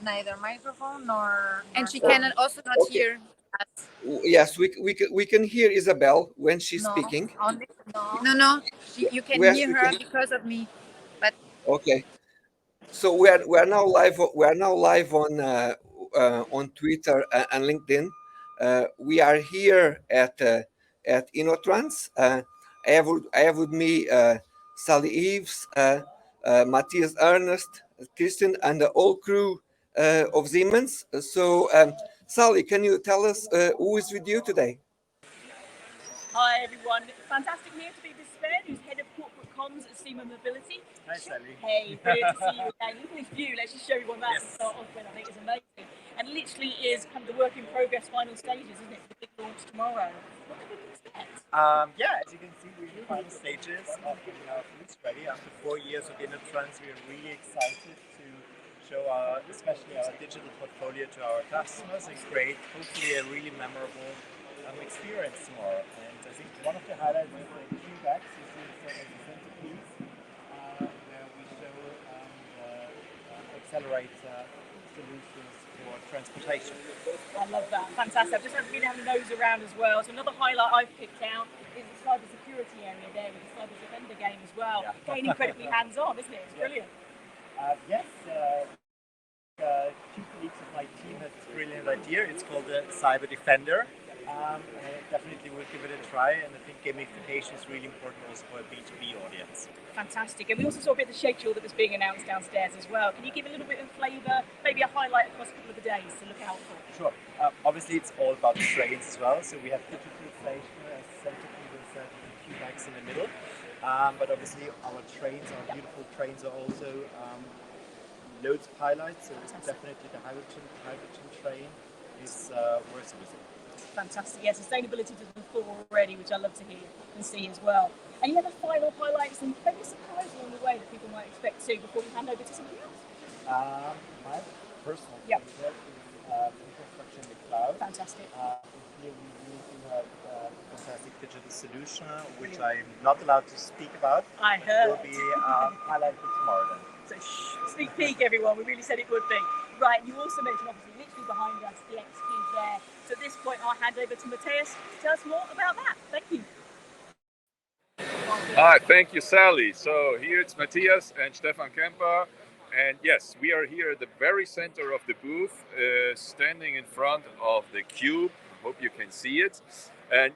neither microphone nor. And she can also not hear us. Yes, we can hear Isabel when she's No, speaking. only no. No, you can Yes, hear we her can. because of me. But Okay. So we are now live. We are now live on Twitter and LinkedIn. We are here at Innotrans. I have with me Sally Eves, Matthias Ernest, Christian, and the whole crew of Siemens. So, Sally, can you tell us who is with you today? Hi everyone, fantastic here to be with Sven, who's Head of Corporate Comms at Siemens Mobility. Hi Sally. Hey, brilliant to see you again. Look at this view, let's just show everyone that to start off with, I think it's amazing. And literally is kind of the work in progress final stages, isn't it, for the big launch tomorrow. What can we expect? Yeah, as you can see, we're in the final stages of getting our fleets ready. After 4 years of Innotrans, we are really excited to show especially our digital portfolio to our customers and create hopefully a really memorable experience tomorrow. And I think one of the highlights is the Q-Bax. You see it as a centerpiece where we show the Accelerator solutions for transportation. I love that, fantastic. I've just been having a nose around as well. So another highlight I've picked out is the cyber security area there with the cyber defender game as well. Yeah. Getting incredibly hands-on, isn't it? It's brilliant. Yes. Two colleagues of my team had this brilliant idea. It's called the Cyber Defender. I definitely will give it a try, and I think gamification is really important also for a B2B audience. Fantastic. And we also saw a bit of the schedule that was being announced downstairs as well. Can you give a little bit of flavour, maybe a highlight across a couple of the days to look out for? Sure. Obviously, it's all about the trains as well. So we have digitalization as centerpiece with the Q-Bax in the middle. But obviously, our trains, our beautiful trains, are also loads of highlights. So definitely the hydrogen train is worth visiting. Fantastic. Yeah, sustainability to the fore already, which I love to hear and see as well. And you have a final highlights and maybe a surprise along the way that people might expect to before you hand over to somebody else? My personal favorite is infrastructure in the cloud. Fantastic. Here we do have a fantastic digital solution, which I'm not allowed to speak about. I heard. It will be highlighted tomorrow then. So sneak peek everyone, we really said it would be. Right, you also mentioned obviously literally behind us the X-Cube there. So at this point I'll hand over to Matthias to tell us more about that. Thank you. Hi, thank you, Sally. So here it's Matthias and Stefan Kemper. And yes, we are here at the very center of the booth, standing in front of the Cube. Hope you can see it. And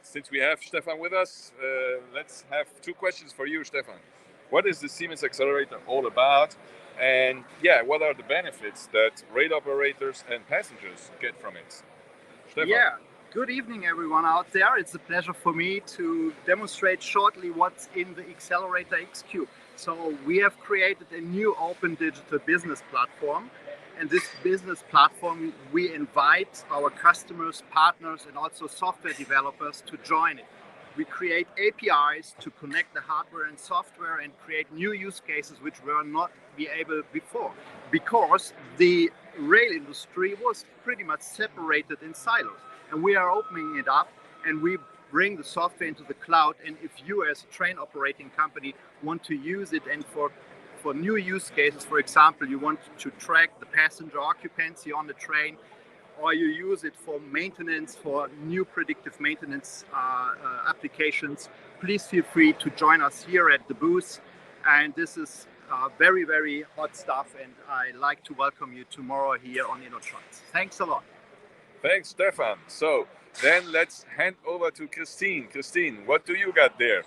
since we have Stefan with us, let's have two questions for you, Stefan. What is the Siemens Accelerator all about? And what are the benefits that rail operators and passengers get from it? Stefan. Yeah, good evening everyone out there. It's a pleasure for me to demonstrate shortly what's in the Accelerator X-Cube. So we have created a new open digital business platform. And this business platform, we invite our customers, partners, and also software developers to join it. We create APIs to connect the hardware and software and create new use cases which were not be able before, because the rail industry was pretty much separated in silos. And we are opening it up, and we bring the software into the cloud. And if you as a train operating company want to use it and for new use cases, for example, you want to track the passenger occupancy on the train, or you use it for maintenance, for new predictive maintenance applications, please feel free to join us here at the booth. And this is very, very hot stuff, and I'd like to welcome you tomorrow here on Innotrans. Thanks a lot. Thanks, Stefan. So then let's hand over to Christine. Christine, what do you got there?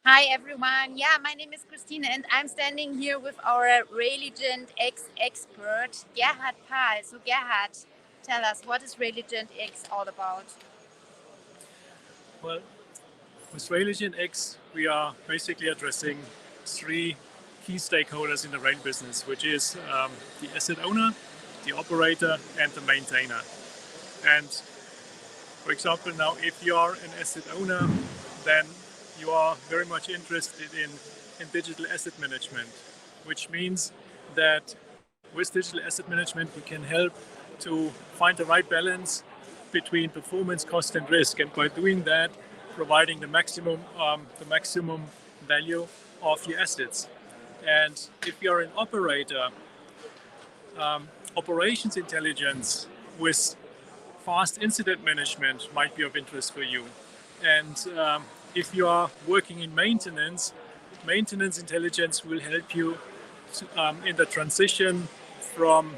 hi everyone. Yeah, my name is Christine and I'm standing here with our Railigent X expert, Gerhard Pahl. So Gerhard, tell us, what is Railigent X all about? Well, with Railigent X, we are basically addressing three key stakeholders in the rail business, which is the asset owner, the operator, and the maintainer. And for example, now if you are an asset owner, then you are very much interested in digital asset management, which means that with digital asset management, we can help to find the right balance between performance, cost, and risk. And by doing that, providing the maximum value of your assets. And if you're an operator, operations intelligence with fast incident management might be of interest for you. And if you are working in maintenance, maintenance intelligence will help you in the transition from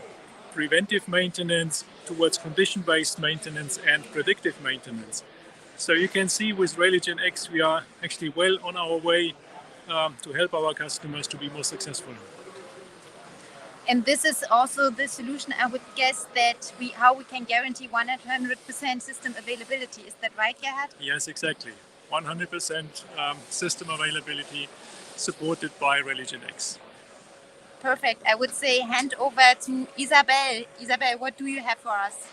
preventive maintenance towards condition-based maintenance and predictive maintenance. So you can see with Railygen X, we are actually well on our way to help our customers to be more successful. And this is also the solution, I would guess, that how we can guarantee 100% system availability. Is that right, Gerhard? Yes, exactly. 100% system availability supported by Railygen X. Perfect. I would say hand over to Isabel. Isabel, what do you have for us?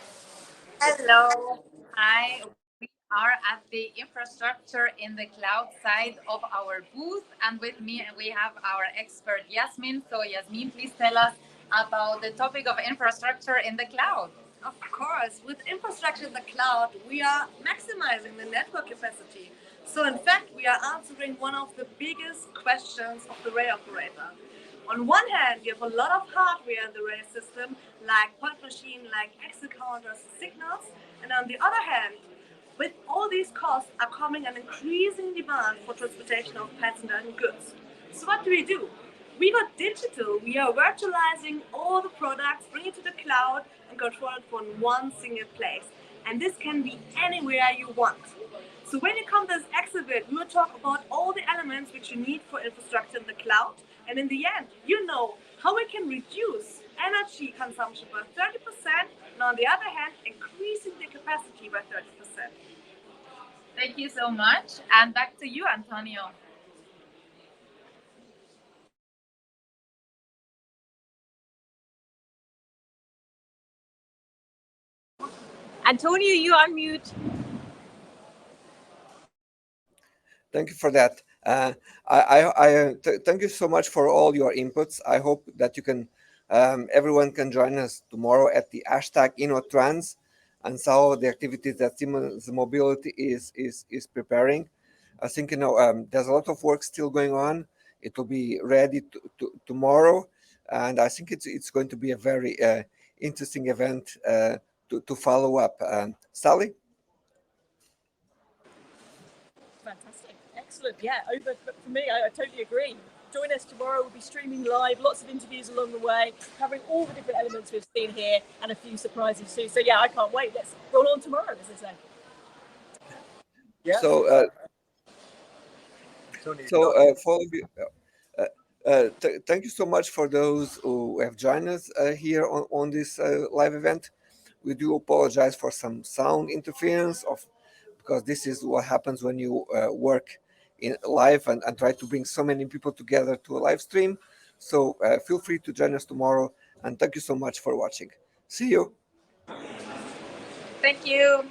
Hello. Hi. We are at the infrastructure in the cloud side of our booth, and with me we have our expert Yasmin. So Yasmin, please tell us about the topic of infrastructure in the cloud. Of course, with infrastructure in the cloud, we are maximizing the network capacity. So in fact, we are answering one of the biggest questions of the rail operator. On one hand, you have a lot of hardware in the rail system, like point machine, like axle counters, signals. And on the other hand, with all these costs are coming an increasing demand for transportation of passenger and goods. So what do? We got digital. We are virtualizing all the products, bring it to the cloud, and control it from one single place. And this can be anywhere you want. So when you come to this exhibit, we will talk about all the elements which you need for infrastructure in the cloud. And in the end, you know how we can reduce energy consumption by 30%, and on the other hand, increasing the capacity by 30%. Thank you so much. And back to you, Antonio. Antonio, you unmute. Thank you for that. Thank you so much for all your inputs. I hope that you can, everyone can join us tomorrow at the hashtag Innotrans and saw the activities that Siemens Mobility is preparing. I think there's a lot of work still going on. It will be ready tomorrow, and I think it's going to be a very interesting event to follow up. Sally? Fantastic. Excellent. Yeah, for me, I totally agree. Join us tomorrow. We'll be streaming live, lots of interviews along the way, covering all the different elements we've seen here and a few surprises too. So yeah, I can't wait. Let's roll on tomorrow, as they say. Yeah. So, for all of you, thank you so much for those who have joined us here on this live event. We do apologize for some sound interference because this is what happens when you work in live and try to bring so many people together to a live stream. So feel free to join us tomorrow, and thank you so much for watching. See you. Thank you.